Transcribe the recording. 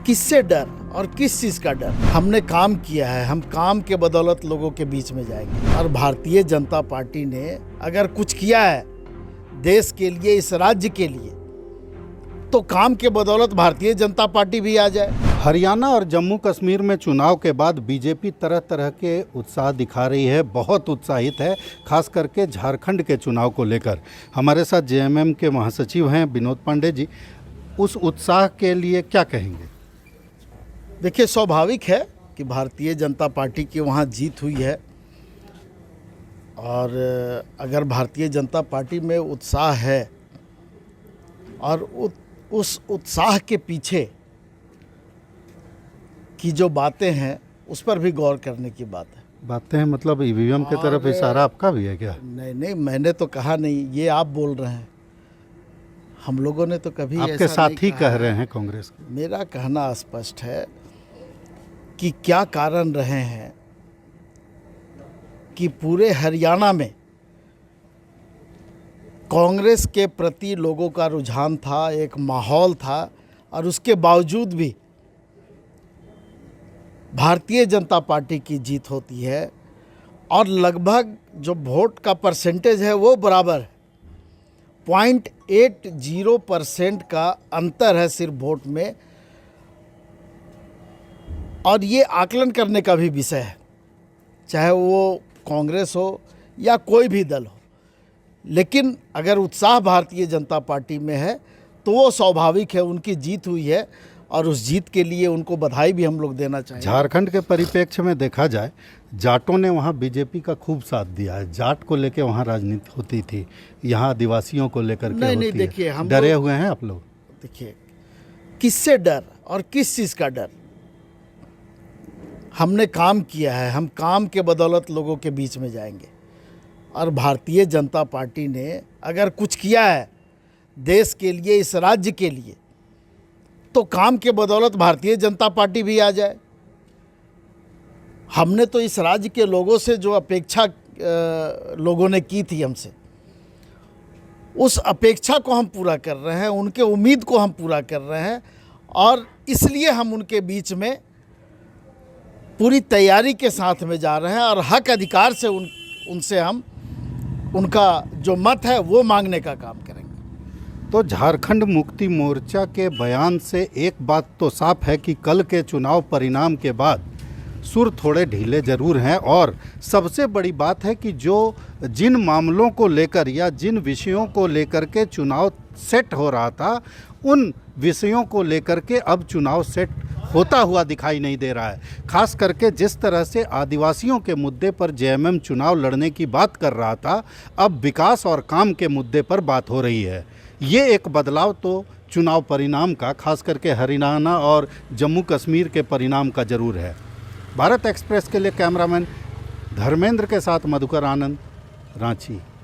किससे डर और किस चीज़ का डर? हमने काम किया है, हम काम के बदौलत लोगों के बीच में जाएंगे। और भारतीय जनता पार्टी ने अगर कुछ किया है देश के लिए, इस राज्य के लिए, तो काम के बदौलत भारतीय जनता पार्टी भी आ जाए। हरियाणा और जम्मू कश्मीर में चुनाव के बाद बीजेपी तरह तरह के उत्साह दिखा रही है, बहुत उत्साहित है, खास करके झारखंड के चुनाव को लेकर। हमारे साथ जेएमएम के महासचिव हैं विनोद पांडे जी। उस उत्साह के लिए क्या कहेंगे? देखिए, स्वाभाविक है कि भारतीय जनता पार्टी की वहाँ जीत हुई है, और अगर भारतीय जनता पार्टी में उत्साह है और उस उत्साह के पीछे की जो बातें हैं उस पर भी गौर करने की बात है। बातें हैं मतलब ईवीएम की तरफ इशारा आपका भी है क्या? नहीं, मैंने तो कहा नहीं, ये आप बोल रहे हैं। हम लोगों ने तो कभी आपके ऐसा साथ नहीं ही कहा कह है। रहे हैं कांग्रेस के। मेरा कहना स्पष्ट है कि क्या कारण रहे हैं कि पूरे हरियाणा में कांग्रेस के प्रति लोगों का रुझान था, एक माहौल था, और उसके बावजूद भी भारतीय जनता पार्टी की जीत होती है। और लगभग जो वोट का परसेंटेज है वो बराबर है, 0.80% का अंतर है सिर्फ वोट में। और ये आकलन करने का भी विषय है, चाहे वो कांग्रेस हो या कोई भी दल हो। लेकिन अगर उत्साह भारतीय जनता पार्टी में है तो वो स्वाभाविक है, उनकी जीत हुई है और उस जीत के लिए उनको बधाई भी हम लोग देना चाहेंगे। झारखंड के परिप्रेक्ष्य में देखा जाए, जाटों ने वहाँ बीजेपी का खूब साथ दिया है। जाट को लेकर वहाँ राजनीति होती थी, यहाँ आदिवासियों को लेकर के नहीं, होती देखिए, है। हम डरे हुए हैं आप लोग? देखिए, किससे डर और किस चीज़ का डर? हमने काम किया है, हम काम के बदौलत लोगों के बीच में जाएंगे। और भारतीय जनता पार्टी ने अगर कुछ किया है देश के लिए, इस राज्य के लिए, तो काम के बदौलत भारतीय जनता पार्टी भी आ जाए। हमने तो इस राज्य के लोगों से जो अपेक्षा लोगों ने की थी हमसे, उस अपेक्षा को हम पूरा कर रहे हैं, उनके उम्मीद को हम पूरा कर रहे हैं। और इसलिए हम उनके बीच में पूरी तैयारी के साथ में जा रहे हैं और हक अधिकार से उनसे हम उनका जो मत है वो मांगने का काम करेंगे। तो झारखंड मुक्ति मोर्चा के बयान से एक बात तो साफ है कि कल के चुनाव परिणाम के बाद सुर थोड़े ढीले जरूर हैं। और सबसे बड़ी बात है कि जिन मामलों को लेकर या जिन विषयों को लेकर के चुनाव सेट हो रहा था, उन विषयों को लेकर के अब चुनाव सेट होता हुआ दिखाई नहीं दे रहा है। खास करके जिस तरह से आदिवासियों के मुद्दे पर जेएमएम चुनाव लड़ने की बात कर रहा था, अब विकास और काम के मुद्दे पर बात हो रही है। ये एक बदलाव तो चुनाव परिणाम का, खास करके हरियाणा और जम्मू कश्मीर के परिणाम का जरूर है। भारत एक्सप्रेस के लिए कैमरामैन धर्मेंद्र के साथ मधुकर आनंद, रांची।